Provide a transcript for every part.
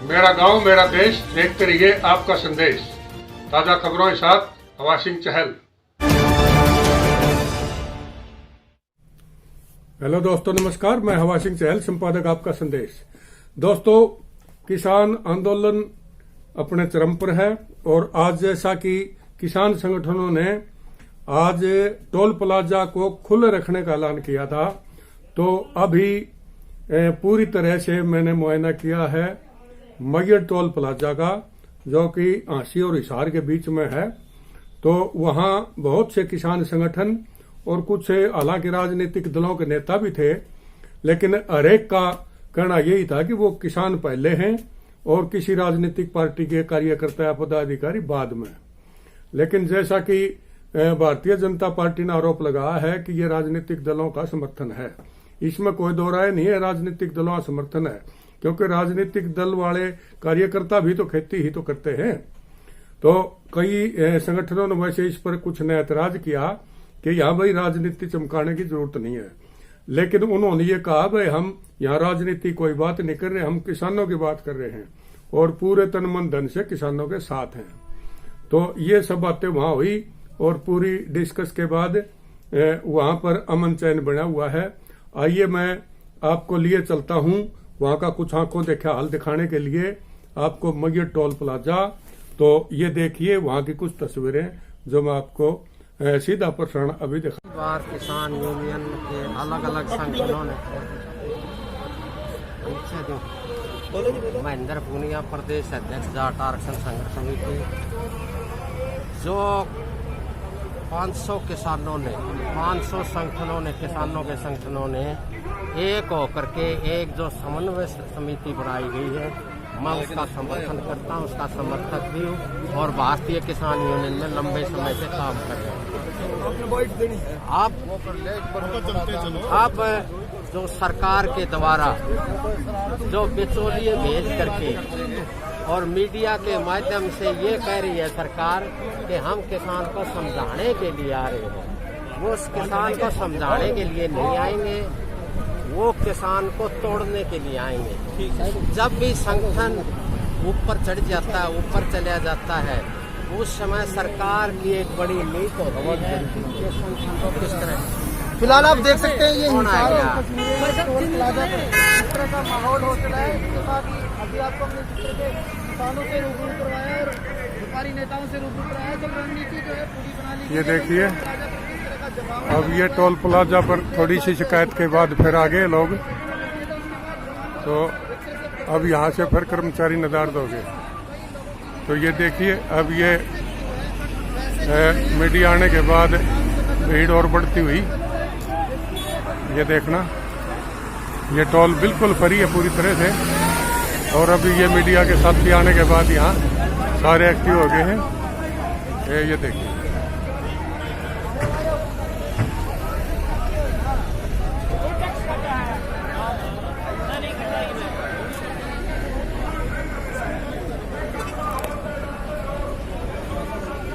मेरा गांव मेरा देश देखते रहिए आपका संदेश। ताजा खबरों के साथ हवा सिंह चहल। हेलो दोस्तों, नमस्कार। मैं हवा सिंह चहल, संपादक आपका संदेश। दोस्तों, किसान आंदोलन अपने चरम पर है और आज जैसा कि किसान संगठनों ने आज टोल प्लाजा को खुले रखने का ऐलान किया था, तो अभी पूरी तरह से मैंने मुआयना किया है मगर टोल प्लाजा का, जो कि आंसी और हिसार के बीच में है। तो वहां बहुत से किसान संगठन और कुछ हालांकि राजनीतिक दलों के नेता भी थे, लेकिन हरेक का कहना यही था कि वो किसान पहले हैं और किसी राजनीतिक पार्टी के कार्यकर्ता या पदाधिकारी बाद में। लेकिन जैसा कि भारतीय जनता पार्टी ने आरोप लगाया है कि ये राजनीतिक दलों का समर्थन है, इसमें कोई दो राय नहीं है। राजनीतिक दलों का समर्थन है, क्योंकि राजनीतिक दल वाले कार्यकर्ता भी तो खेती ही तो करते हैं। तो कई संगठनों ने वैसे इस पर कुछ ने ऐतराज किया कि यहाँ भाई राजनीति चमकाने की जरूरत नहीं है, लेकिन उन्होंने ये कहा भाई हम यहाँ राजनीति कोई बात नहीं कर रहे, हम किसानों की बात कर रहे हैं और पूरे तन मन धन से किसानों के साथ हैं। तो ये सब बातें वहां हुई और पूरी डिस्कस के बाद वहां पर अमन चैन बना हुआ है। आइए मैं आपको लिए चलता हूं वहां का कुछ आंखों देखा हाल दिखाने के लिए आपको मगर टोल प्लाजा। तो ये देखिए वहां की कुछ तस्वीरें जो मैं आपको सीधा प्रसारण अभी दिखा। बार किसान यूनियन के अलग अलग संगठनों ने महेंद्र पूनिया प्रदेश अध्यक्ष जाट आरक्षण संघर्ष समिति, जो 500 किसानों ने 500 संगठनों ने किसानों के संगठनों ने एक होकर के एक जो समन्वय समिति बनाई गई है, मैं उसका समर्थन करता हूं, उसका समर्थक भी हूं और भारतीय किसान यूनियन में लंबे समय से काम कर रहे हैं। अब जो सरकार के द्वारा जो बिचौलिए भेज करके और मीडिया के माध्यम से ये कह रही है सरकार कि हम किसान को समझाने के लिए आ रहे हैं, वो उस किसान को समझाने के लिए नहीं आएंगे, वो किसान को तोड़ने के लिए आएंगे। जब भी संगठन ऊपर चढ़ जाता है, ऊपर चला जाता है, उस समय सरकार की एक बड़ी नीति होती है कि संगठन को किस तरह। फिलहाल आप देख सकते हैं ये हिसार और कश्मीर में टोल प्लाजा पर इस तरह का माहौल हो चला है। इसके साथ ही अभी आपको हमने चित्र के किसानों से रूबरू करवाया और व्यापारी नेताओं से रूबरू कराया, जब रणनीति जो है पूरी बना ली। ये देखिए अब ये टोल प्लाजा पर थोड़ी सी शिकायत के बाद फिर आ गए लोग, तो अब यहाँ से फिर कर्मचारी नदारद हो गए। तो ये देखिए अब ये मीडिया आने के बाद भीड़ और बढ़ती हुई, ये देखना ये टोल बिल्कुल फ्री है पूरी तरह से। और अभी ये मीडिया के साथी आने के बाद यहाँ सारे एक्टिव हो गए हैं। ये देखिए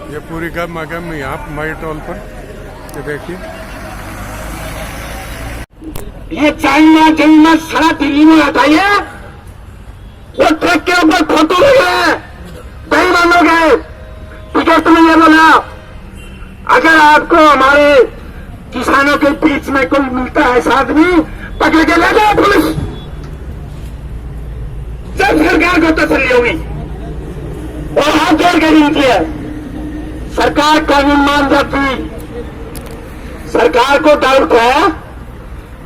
ये पूरी गम यहाँ मगर टोल पर, ये देखिए ये चाइना जन्नत सारा दिल्ली में हटाइए। वो ट्रक के ऊपर फोटो लगे बेईमानों के। टिकट में ये बोला अगर आपको हमारे किसानों के बीच में कोई मिलता है आदमी, पकड़ के ले जाओ पुलिस। जब सरकार को तसल्ली होगी और हाथ जोड़ के विनती है, सरकार कानून मान जाती। सरकार को डाउट है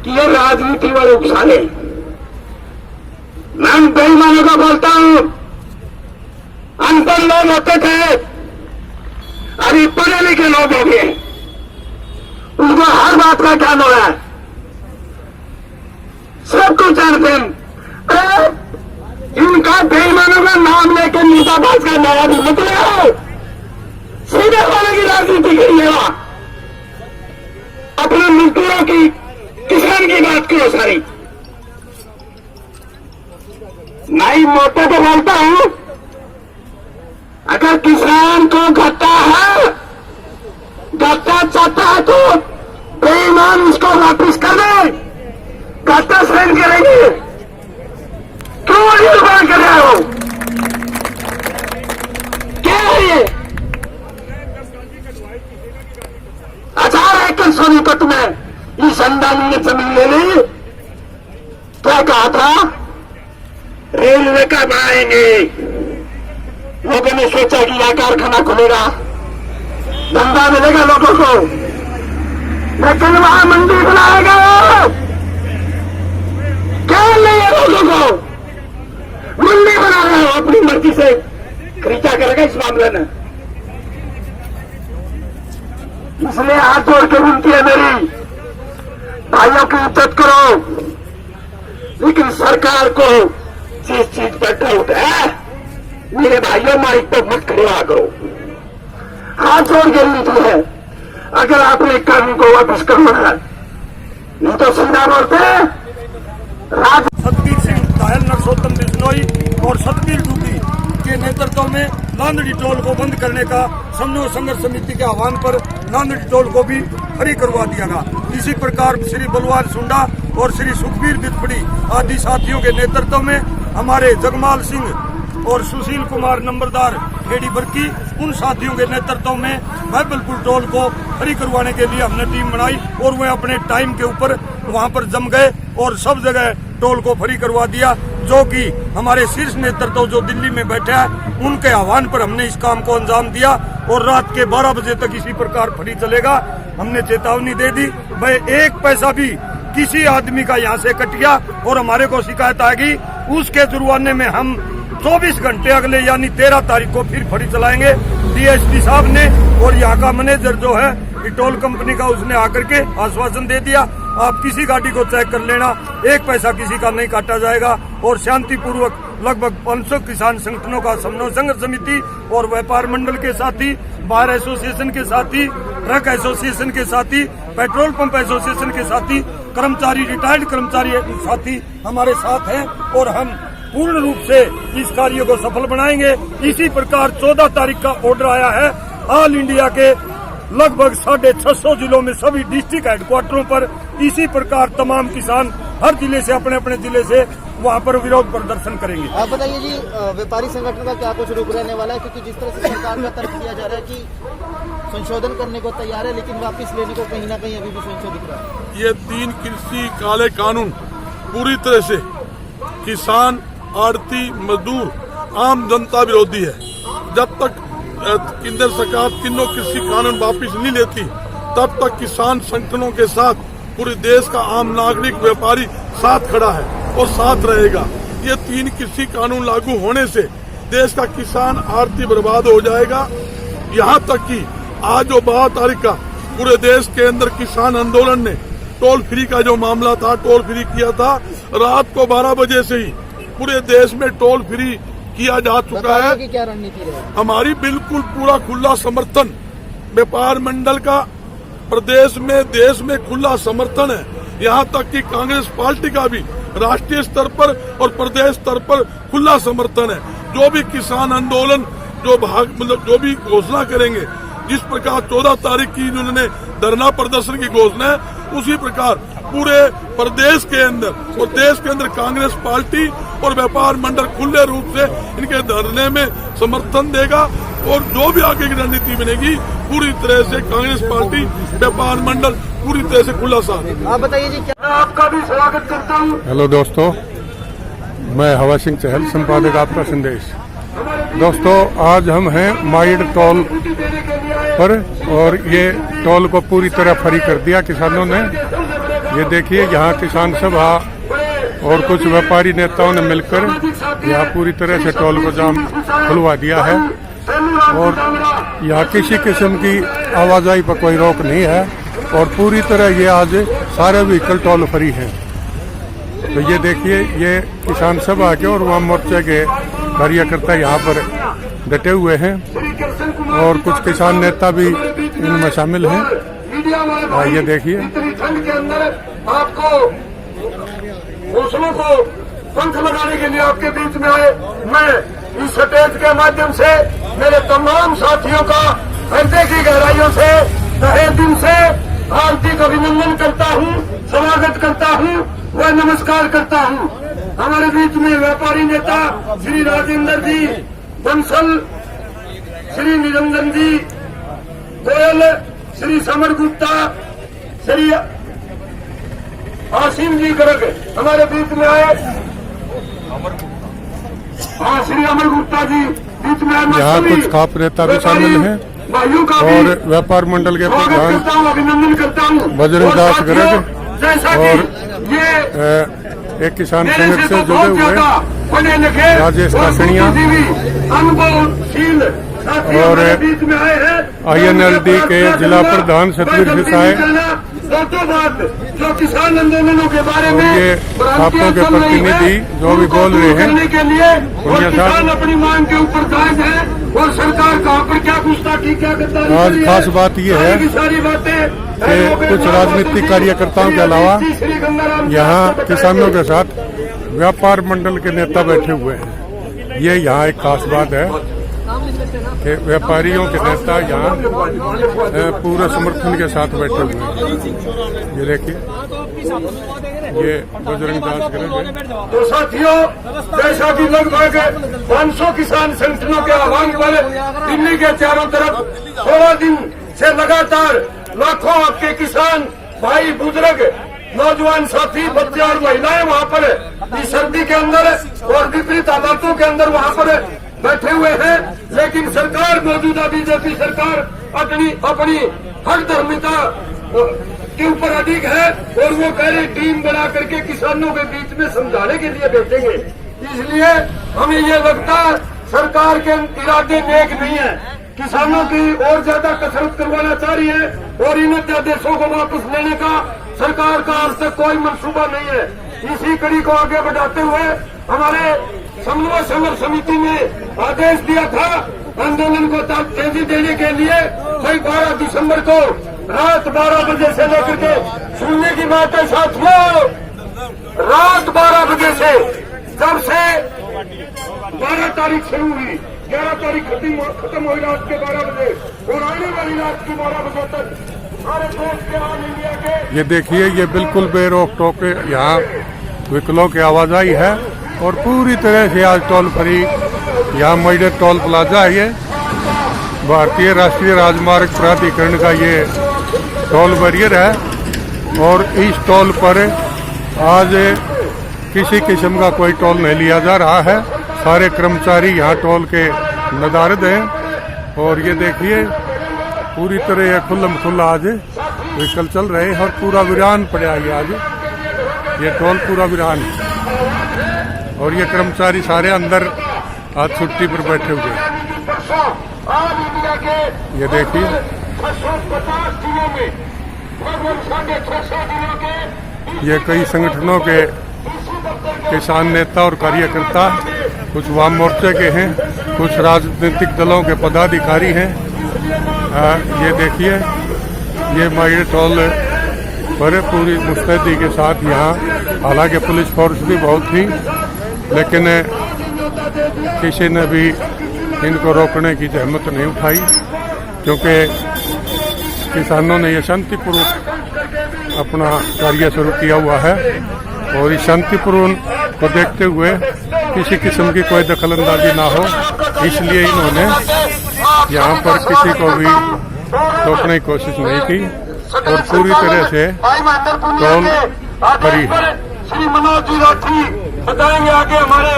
कि ये राजनीति वाले उकसाने। मैं बेईमानों को बोलता हूं, अनपढ़ लोग होते थे, अभी पढ़े लिखे लोग हो गए, उनको हर बात का ज्ञान हो रहा है, सब कुछ जानते हैं। इनका बेईमानों का नाम लेकर नीताबाज का नया भी निकले, सीधे वाले की राजनीति करिएगा, अपने मजदूरों की किसान की बात करो सारी। मैं मोटे तो बोलता हूं, अगर किसान को घाटा है, घाटा चाहता है तो बेईमान उसको वापस कर दे, घाटा सहन करेंगे। क्यों ये बात कर रहे हो? जमीन ले ली, क्या कहा था, रेलवे का बनाएंगे। लोगों ने सोचा कि यह कारखाना खुलेगा, धंधा मिलेगा लोगों को, लेकिन वहां मंडी बनाएगा क्या नहीं है। लोगों को मंडी बना रहे हो, अपनी मर्जी से खरीदा करेगा इस मामले में। इसलिए हाथ जोड़ के विनती है मेरी, भाइयों की इज्जत करो, लेकिन सरकार को जिस चीज पर डाउट है, मेरे भाइयों माइक पर मत खड़ा करो। हाथ जोड़ के विनती है, अगर आपने कानून को वापस करना है, नहीं तो सीधा बोलते राज सतबीर सिंह घायल, नरसोत्तम बिश्नोई और सतबीर डूबी के नेतृत्व में नांदड़ी टोल को बंद करने का समन्वय संघर्ष समिति के आह्वान पर नांदड़ी टोल को भी फ्री करवा दिया गया। इसी प्रकार श्री बलवार सुंडा और श्री सुखबीर बिथपड़ी आदि साथियों के नेतृत्व में हमारे जगमाल सिंह और सुशील कुमार नंबरदार खेड़ी बरकी, उन साथियों के नेतृत्व में बैबलपुर टोल को फ्री करवाने के लिए हमने टीम बनाई और वे अपने टाइम के ऊपर वहां पर जम गए और सब जगह टोल को फ्री करवा दिया, जो कि हमारे शीर्ष नेतृत्व जो दिल्ली में बैठे हैं उनके आह्वान पर हमने इस काम को अंजाम दिया और रात के 12 बजे तक इसी प्रकार फ्री चलेगा। हमने चेतावनी दे दी, भाई एक पैसा भी किसी आदमी का यहाँ से कट गया और हमारे को शिकायत आ गई, उसके जुर्माने में हम 24 घंटे अगले यानी 13 तारीख को फिर फ्री चलाएंगे। डीएसपी साहब ने और यहाँ का मैनेजर जो है टोल कंपनी का, उसने आकर के आश्वासन दे दिया, आप किसी गाड़ी को चेक कर लेना, एक पैसा किसी का नहीं काटा जाएगा। और शांतिपूर्वक लगभग 500 किसान संगठनों का समन्वय संघर्ष समिति और व्यापार मंडल के साथी, बार एसोसिएशन के साथी, ट्रक एसोसिएशन के साथी, पेट्रोल पंप एसोसिएशन के साथी, कर्मचारी, रिटायर्ड कर्मचारी साथी हमारे साथ हैं और हम पूर्ण रूप से इस कार्य को सफल बनाएंगे। इसी प्रकार 14 तारीख का ऑर्डर आया है ऑल इंडिया के लगभग 650 जिलों में सभी डिस्ट्रिक्ट हेडक्वार्टरों पर। इसी प्रकार तमाम किसान हर जिले से अपने अपने जिले से वहां पर विरोध प्रदर्शन करेंगे। आप बताइए जी, व्यापारी संगठन का क्या कुछ रुक रहने वाला है, क्योंकि जिस तरह से सरकार का तर्क दिया जा रहा है कि संशोधन करने को तैयार है, लेकिन वापस लेने को कहीं ना कहीं अभी भी संशोधित रहा है। ये 3 कृषि काले कानून पूरी तरह से किसान, आड़ती, मजदूर, आम जनता विरोधी है। जब तक केंद्र सरकार तीनों कृषि कानून वापस नहीं लेती, तब तक किसान संगठनों के साथ पूरे देश का आम नागरिक, व्यापारी साथ खड़ा है और साथ रहेगा। ये 3 कृषि कानून लागू होने से देश का किसान, आड़ती बर्बाद हो जाएगा। यहाँ तक कि आज जो 12 तारीख का पूरे देश के अंदर किसान आंदोलन ने टोल फ्री का जो मामला था, टोल फ्री किया था, रात को 12 बजे से ही पूरे देश में टोल फ्री किया जा चुका है। की क्या रणनीति रहेगी? हमारी बिल्कुल पूरा खुला समर्थन व्यापार मंडल का प्रदेश में, देश में खुला समर्थन है। यहाँ तक कि कांग्रेस पार्टी का भी राष्ट्रीय स्तर पर और प्रदेश स्तर पर खुला समर्थन है। जो भी किसान आंदोलन जो भी घोषणा करेंगे, जिस प्रकार 14 तारीख की उन्होंने धरना प्रदर्शन की घोषणा है, उसी प्रकार पूरे प्रदेश के अंदर और देश के अंदर कांग्रेस पार्टी और व्यापार मंडल खुले रूप से इनके धरने में समर्थन देगा और जो भी आगे की रणनीति बनेगी पूरी तरह से कांग्रेस पार्टी, व्यापार मंडल पूरी तरह से खुला साथ। आप बताइए जी, क्या आपका भी स्वागत करता हूँ। हेलो दोस्तों, मैं हवा सिंह चहल, संपादक आपका संदेश। दोस्तों, आज हम हैं माइड टोल पर और ये टोल को पूरी तरह फ्री कर दिया किसानों ने। ये देखिए, यहाँ किसान सभा और कुछ व्यापारी नेताओं ने मिलकर यहाँ पूरी तरह से टोल को जाम खुलवा दिया है और यहाँ किसी किस्म की आवाजाही पर कोई रोक नहीं है और पूरी तरह ये आज सारे व्हीकल टोल फ्री हैं। तो ये देखिए, ये किसान सभा के और वाम मोर्चे के कार्यकर्ता यहाँ पर डटे हुए हैं और कुछ किसान नेता भी इनमें शामिल हैं। ये देखिए, ठंड के अंदर आपको हौसलों को पंख लगाने के लिए आपके बीच में आए। मैं इस स्टेज के माध्यम से मेरे तमाम साथियों का हृदय की गहराइयों से तहे दिल से हार्दिक अभिनंदन करता हूँ, स्वागत करता हूँ व नमस्कार करता हूँ। हमारे बीच में व्यापारी नेता श्री राजेंद्र जी बंसल, श्री निरंजन जी गोयल, श्री समर गुप्ता, श्री आसिम जी गर्ग हमारे बीच में आए। हाँ, श्री अमर गुप्ता जी बीच में आए। यहाँ कुछ खाप नेता भी शामिल हैं भाइयों का भी और व्यापार मंडल के स्वागत प्रधान करता हूँ, अभिनंदन करता हूँ। बजरंग दास और गर्ग साथियों, जैसा और कि ये एक किसान मेरे संगठन से से तो जुड़े बहुत हुए ज्यादा पढ़े लिखे राजेश और कासनिया बुद्धिजीवी अनुभवशील साथी और हमारे बीच में आए हैं। INLD के जिला प्रधान सतवीर सिसाई जो किसान आंदोलनों के बारे और में ये खापों के प्रतिनिधि जो भी बोल रहे हैं करने के लिए और उनके साथ किसान अपनी मांग के ऊपर जायज है और सरकार कहाँ पर क्या गुस्ताखी क्या गद्दारी आज करी है, खास बात ये है सारी की सारी बातें कि कुछ राजनीतिक कार्यकर्ताओं के अलावा यहाँ किसानों के साथ व्यापार मंडल के नेता बैठे हुए हैं। ये यहाँ एक खास बात है कि व्यापारियों के नेता यहाँ पूरे समर्थन के साथ बैठे हुए हैं। ये देखिए, ये बजरंग दास गर्ग है। तो साथियों, जैसा कि लगभग 500 किसान संगठनों के आह्वान पर दिल्ली के चारों तरफ 16 दिन से लगातार लाखों आपके किसान भाई बुजुर्ग नौजवान साथी बच्चे और महिलाएं वहां पर इस सर्दी के अंदर और विपरीत हालातों के अंदर वहां पर बैठे हुए हैं। लेकिन सरकार, मौजूदा बीजेपी सरकार अपनी हर धर्मिता के ऊपर अधिक है और वो कह रहे टीम बना करके किसानों के बीच में समझाने के लिए भेजेंगे। इसलिए हमें ये लगता है सरकार के इरादे नेक नहीं है, किसानों की और ज्यादा कसरत करवाना चाह रही है और इन अध्यादेशों को वापस लेने का सरकार का आज तक कोई मंसूबा नहीं है। इसी कड़ी को आगे बढ़ाते हुए हमारे समन्वय संघर्ष समिति ने आदेश दिया था आंदोलन को तेजी देने के लिए। भाई 12 दिसंबर को रात 12 बजे से लेकर के सुनने की बात है साथियों, रात 12 बजे से जब से 12 तारीख शुरू हुई, 11 तारीख खत्म हुई रात के 12 बजे और आने वाली रात की 12 बजे तक सारे देश के ऑल इंडिया के ये देखिए, ये बिल्कुल बेरोक टोक यहाँ व्हीकलों की आवाजाही है और पूरी तरह से आज टोल फ्री यहाँ मईडर टोल प्लाजा है। ये भारतीय राष्ट्रीय राजमार्ग प्राधिकरण का ये टोल बैरियर है और इस टोल पर आज किसी किस्म का कोई टोल नहीं लिया जा रहा है। सारे कर्मचारी यहाँ टोल के नदारद हैं और ये देखिए पूरी तरह ये खुल्लम खुल्ला आज व्हीकल चल रहे हैं और पूरा वीरान पड़ा है आज ये टोल पूरा वीरान है और ये कर्मचारी सारे अंदर आज छुट्टी पर बैठे हुए हैं। ये देखिए, ये कई संगठनों के किसान नेता और कार्यकर्ता, कुछ वाम मोर्चे के हैं, कुछ राजनीतिक दलों के पदाधिकारी हैं। ये देखिए, ये मईडर टोल पर पूरी मुस्तैदी के साथ यहाँ, हालांकि पुलिस फोर्स भी बहुत थी लेकिन किसी ने भी इनको रोकने की जहमत नहीं उठाई क्योंकि किसानों ने ये शांतिपूर्वक अपना कार्य शुरू किया हुआ है और इस शांतिपूर्ण को देखते हुए किसी किस्म की कोई दखलंदाजी ना हो, इसलिए इन्होंने यहाँ पर किसी को भी रोकने की कोशिश नहीं की और पूरी तरह से टोल फ्री है। श्री मनोज जी राठी बताएंगे, आगे हमारे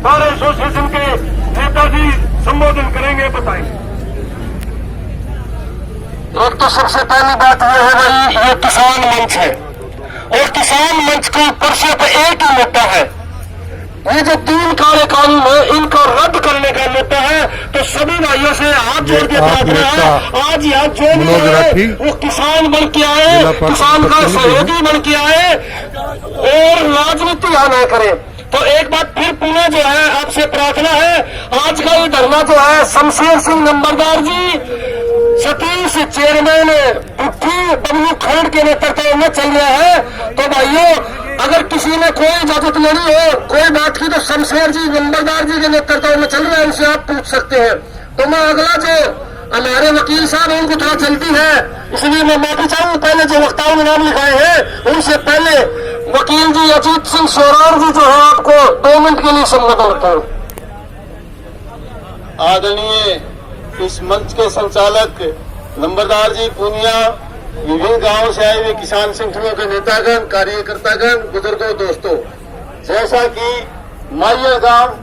सारे एसोसिएशन के नेताजी संबोधन करेंगे, बताएंगे। एक तो सबसे पहली बात यह है भाई, ये किसान मंच है और किसान मंच के ऊपर से एक ही मुद्दा है, ये जो 3 काले कानून है इनको रद्द करने का मुद्दा है। तो सभी भाइयों से हाथ जोड़ के प्रार्थना है, आज यहाँ जो भी है वो किसान बन के आए, किसान का सहयोगी बन के आए और राजनीति यहाँ न करें। तो एक बात फिर पुनः जो है आपसे प्रार्थना है, आज का ये धरना जो है शमशेर सिंह नंबरदार जी, सतीश चेयरमैन पुट्ठी बबलू खंड के नेतृत्व में चल रहा है। तो भाइयों, अगर किसी ने कोई इजाजत लेनी हो, कोई बात की, तो शमशेर जी नंबरदार जी के नेतृत्व में चल रहा है, उनसे आप पूछ सकते हैं। तो मैं अगला जो हमारे वकील साहब उनको थोड़ा जल्दी है इसलिए मैं माफी चाहूँ, पहले जो वक्ताओं ने नाम लिखाए हैं उनसे पहले वकील जी अजीत सिंह सोरार जी जो है आपको 2 मिनट के लिए संबोधन करता हूँ। आदरणीय इस मंच के संचालक नंबरदार जी पूनिया, विभिन्न गांवों से आए हुए किसान संगठनों के नेतागण, कार्यकर्तागण, बुजुर्गों, दोस्तों, जैसा कि माइयर गांव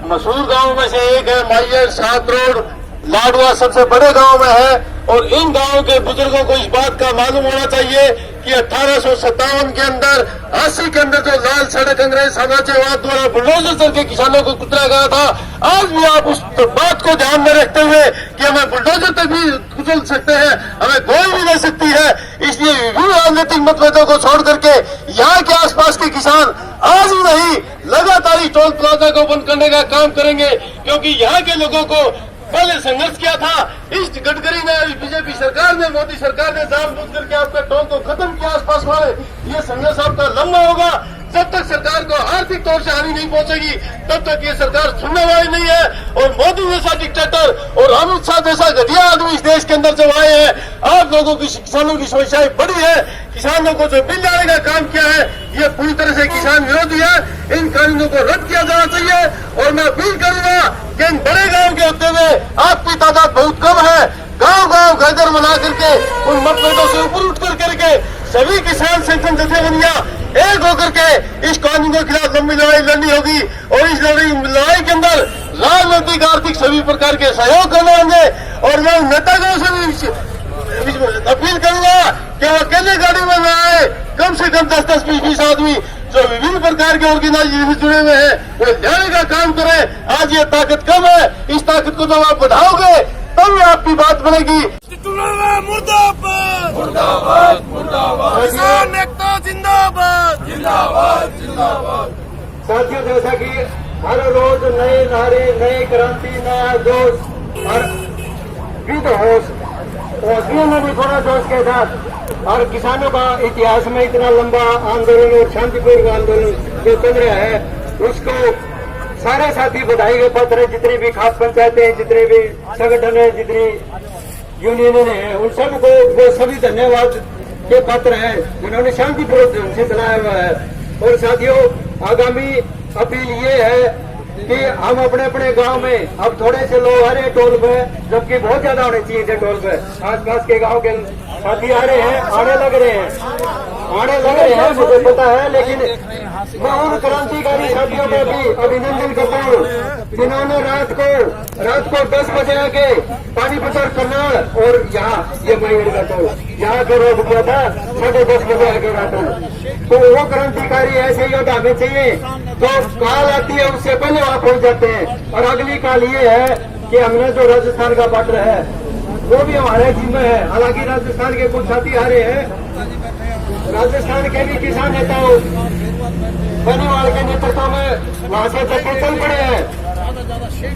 मशहूर गांव में से एक है, माइयर 7 रोड लाडवा सबसे बड़े गांव में है, और इन गांवों के बुजुर्गों को इस बात का मालूम होना चाहिए कि 1857 के अंदर 80 के अंदर जो लाल सड़क अंग्रेज साम्राज्यवाद द्वारा बुलडोजर चल के किसानों को कुचला गया था, आज भी आप उस बात को ध्यान में रखते हुए कि हमें बुलडोजर तक भी कुचल सकते हैं, हमें गोली भी दे सकती है, इसलिए विभिन्न राजनीतिक मतभेदों को छोड़ करके यहाँ के आसपास के किसान आज ही नहीं लगातार ही टोल प्लाजा को बंद करने का काम करेंगे, क्योंकि यहाँ के लोगों को पहले संघर्ष किया था। इस गडकरी ने, बीजेपी सरकार ने, मोदी सरकार ने जानबूझ करके आपका टोल को खत्म किया आसपास वाले। ये संघर्ष आपका लंबा होगा। जब तक सरकार को आर्थिक तौर से हानि नहीं पहुंचेगी तब तक ये सरकार सुनने वाली नहीं है। और मोदी जैसा डिक्टेटर और अमित शाह जैसा घटिया आदमी इस देश के अंदर जब आए हैं, आप लोगों की, किसानों की समस्याएं बड़ी है। किसानों को जो बिल लाने का काम किया है ये पूरी तरह से किसान विरोधी है। इन कानूनों को रद्द किया जाना चाहिए। और मैं अपील करूंगा कि इन बड़े गांव के होते हुए आपकी तादाद बहुत कम है, गांव गांव घर बना करके उन मतभेदों से ऊपर उठ करके सभी किसान संगठन जथेबंदियां एक होकर के इस कानून के खिलाफ लंबी लड़ाई लड़नी होगी। और इस लड़ाई के अंदर राजनीतिक, आर्थिक सभी प्रकार के सहयोग करने होंगे। और मैं नेताओं से भी अपील करूंगा कि वो अकेले गाड़ी में न आए, कम से कम 10-10, 20-20 आदमी जो विभिन्न प्रकार के ऑर्गेनाइजेशन से जुड़े हुए हैं वो जाने का काम करें। आज ये ताकत कम है, इस ताकत को जब आप बढ़ाओगे तब आपकी बात बनेगी। मुर्दाबाद मुर्दाबाद मुर्दाबाद, किसान एकता जिंदाबाद जिंदाबाद जिंदाबाद। साथियों, जैसा कि हर रोज नए नारे, नई क्रांति, नया जोश और विद होश, हौसलों में भी थोड़ा जोश के साथ, और किसानों का इतिहास में इतना लंबा आंदोलन और शांतिपूर्ण आंदोलन जो चल रहा है उसको सारे साथी बधाई के पात्र है। जितनी भी खास पंचायतें, जितने भी संगठन है, जितनी यूनियन है, उन सबको वो सभी धन्यवाद के पात्र हैं जिन्होंने शांतिपूर्ण ढंग से चलाया हुआ है। और साथियों, आगामी अपील ये है कि हम अपने अपने गांव में अब थोड़े से लोग आ रहे हैं टोल पे, जबकि बहुत ज्यादा होने चाहिए थे टोल पे। आसपास के गांव के साथी आ रहे हैं, आने लग रहे हैं, मुझे पता है। लेकिन मैं उन क्रांतिकारी साथियों का भी अभिनंदन करता हूँ जिन्होंने रात को 10 बजे आके पानीपत और करनाल और यहाँ ये माइयर का टोल यहाँ के रोक दिया था, 10:30 बजे आके रात। तो वो क्रांतिकारी ऐसे योद्धा हमें चाहिए तो काल आती है उससे पहले वहाँ पहुँच जाते हैं। और अगली काल ये है कि हमने जो राजस्थान का पात्र है वो भी हमारे जिम्मे है। हालांकि राजस्थान के कुछ साथी आ रहे हैं, राजस्थान के भी किसान नेताओं बनीवाल के नेतृत्व में वहां से चक्के चल पड़े हैं।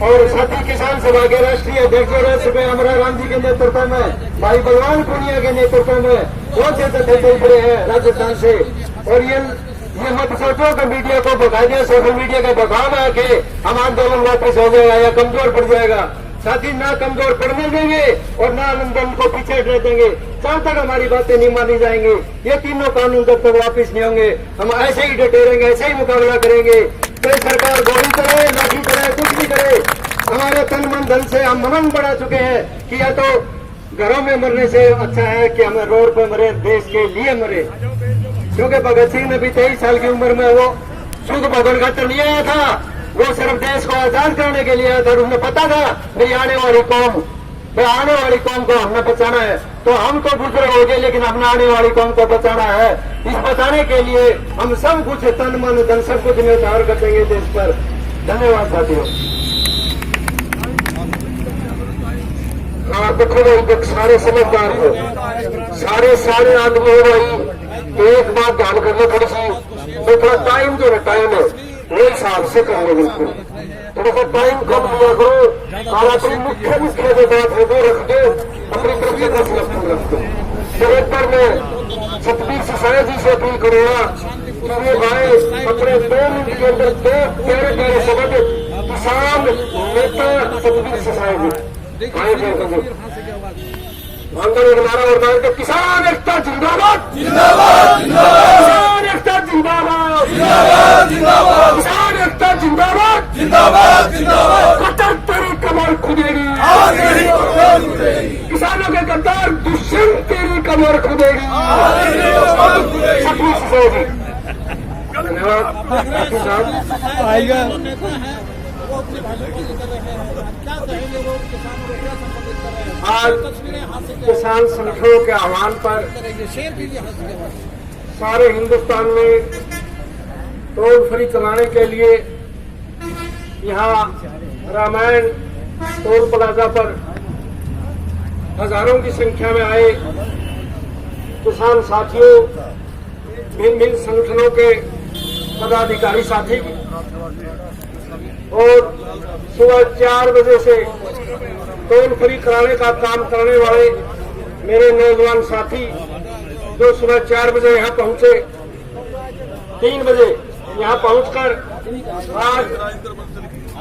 और साथी किसान सभा के राष्ट्रीय अध्यक्ष राष्ट्रपति अमरा राम जी के नेतृत्व में, भाई बलवान पुनिया के नेतृत्व में बहुत से चक्के चल पड़े हैं राजस्थान से। और ये मत सोचो कि मीडिया को भगा दिया, सोशल मीडिया का भगाव आके हम आंदोलन वापस हो जाएगा या कमजोर पड़ जाएगा। साथी ना कमजोर पड़ने देंगे और ना आंदोलन को पीछे हटने देंगे। जब तक हमारी बातें नहीं मानी जाएंगी, ये तीनों कानून जब तक वापस नहीं होंगे, हम ऐसे ही डटे रहेंगे, ऐसे ही मुकाबला करेंगे। कोई सरकार गोली करे, लाठी करे, कुछ भी करे, हमारे तन मन धन से हम मन बढ़ा चुके हैं कि या तो घरों में मरने से अच्छा है कि हमें रोड पर मरे, देश के लिए मरे। क्योंकि भगत सिंह ने भी 23 साल की उम्र में वो शुद्ध भवन का नहीं आया था, वो सिर्फ देश को आजाद करने के लिए आया था। उन्हें पता था मेरी आने वाली कौम को हमने बचाना है। तो हम तो बुजुर्ग हो गए लेकिन हमने आने वाली कौम को बचाना है। इस बचाने के लिए हम सब कुछ तन मन धन सब कुछ न्यौछावर कर देंगे देश पर। धन्यवाद साथियों। हाँ, देखो भाई, सारे समझदार हो, सारे आदमी हो भाई। एक बात ध्यान कर लो थोड़ी सी, तो थोड़ा टाइम जो है टाइम है वो हिसाब से कर लो, बिल्कुल थोड़ा सा टाइम कम दिया करो। और अपनी मुख्य जो बात है वो रख दो, अपनी तरफ से 10 लफ्ज रख दो। तो एक बार मैं सतबीर सिसाई जी से अपील करूंगा कि वो भाई अपने 2 मिनट के अंदर 2 प्यारे शब्द किसान नेता सतबीर सिसाई जी आंदोलन हमारा और भारत के किसान एकता जिंदाबाद जिंदाबाद किसान एकता जिंदाबाद जिंदाबाद जिंदाबाद किसान एकता जिंदाबाद जिंदाबाद जिंदाबाद कतर तेरी कमर खुदेगी किसानों के गद्दार दुश्मन तेरी कमर खुदेगी, छठी खुदेगी। धन्यवाद साहब। आज किसान संगठनों के आह्वान पर सारे हिंदुस्तान में टोल फ्री कराने के लिए यहाँ रामायण टोल प्लाजा पर हजारों की संख्या में आए किसान साथियों, भिन्न भिन्न संगठनों के पदाधिकारी साथी और सुबह 4 बजे से टोल फ्री कराने का काम करने वाले मेरे नौजवान साथी जो सुबह 4 बजे यहाँ पहुंचे, 3 बजे यहाँ पहुंचकर आज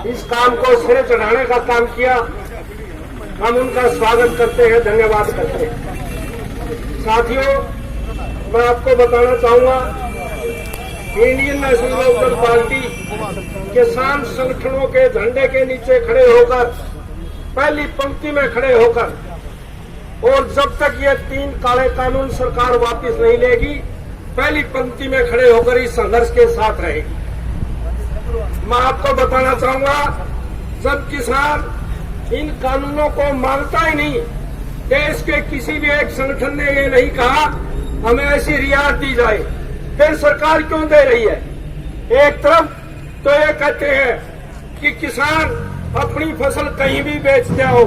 इस काम को सिरे चढ़ाने का काम किया। हम उनका स्वागत करते हैं, धन्यवाद करते हैं। साथियों, मैं आपको बताना चाहूंगा, इंडियन नेशनल लोकदल पार्टी किसान संगठनों के झंडे के नीचे खड़े होकर, पहली पंक्ति में खड़े होकर, और जब तक ये 3 काले कानून सरकार वापस नहीं लेगी, पहली पंक्ति में खड़े होकर इस संघर्ष के साथ रहेगी। मैं आपको बताना चाहूंगा, जब किसान इन कानूनों को मानता ही नहीं, देश के किसी भी एक संगठन ने ये नहीं कहा हमें ऐसी रियायत दी जाए, फिर सरकार क्यों दे रही है? एक तरफ तो ये कहते हैं कि किसान अपनी फसल कहीं भी बेचते हो,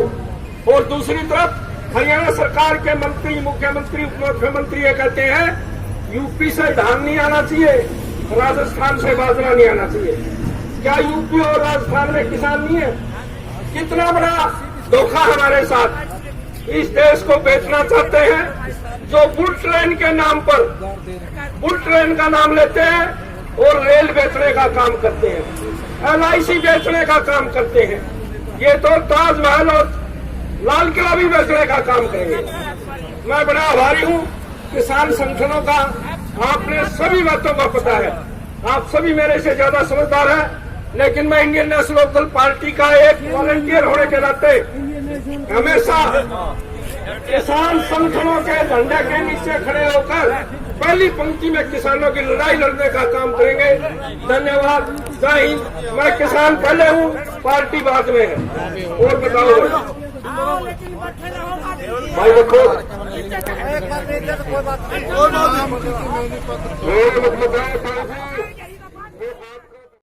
और दूसरी तरफ हरियाणा सरकार के मंत्री, मुख्यमंत्री, उप मुख्यमंत्री ये कहते हैं यूपी से धान नहीं आना चाहिए, राजस्थान से बाजरा नहीं आना चाहिए। क्या यूपी और राजस्थान में किसान नहीं है? कितना बड़ा धोखा हमारे साथ। इस देश को बेचना चाहते हैं, जो बुल ट्रेन के नाम पर बुल ट्रेन का नाम लेते हैं और रेल बेचने का काम करते हैं, LIC बेचने का काम करते हैं। ये तो ताजमहल और लाल किला भी बेचने का काम करेंगे। मैं बड़ा आभारी हूँ किसान संगठनों का, आपने सभी बातों का पता है, आप सभी मेरे से ज्यादा समझदार हैं, लेकिन मैं इंडियन नेशनल लोकदल पार्टी का एक वॉलंटियर होने के नाते हमेशा किसान संगठनों के झंडे के नीचे खड़े होकर पहली पंक्ति में किसानों की लड़ाई लड़ने का काम करेंगे। धन्यवाद, जय हिंद। मैं किसान पहले हूँ, पार्टी बाद में है। और बताओ भाई, देखो मेरा मतलब है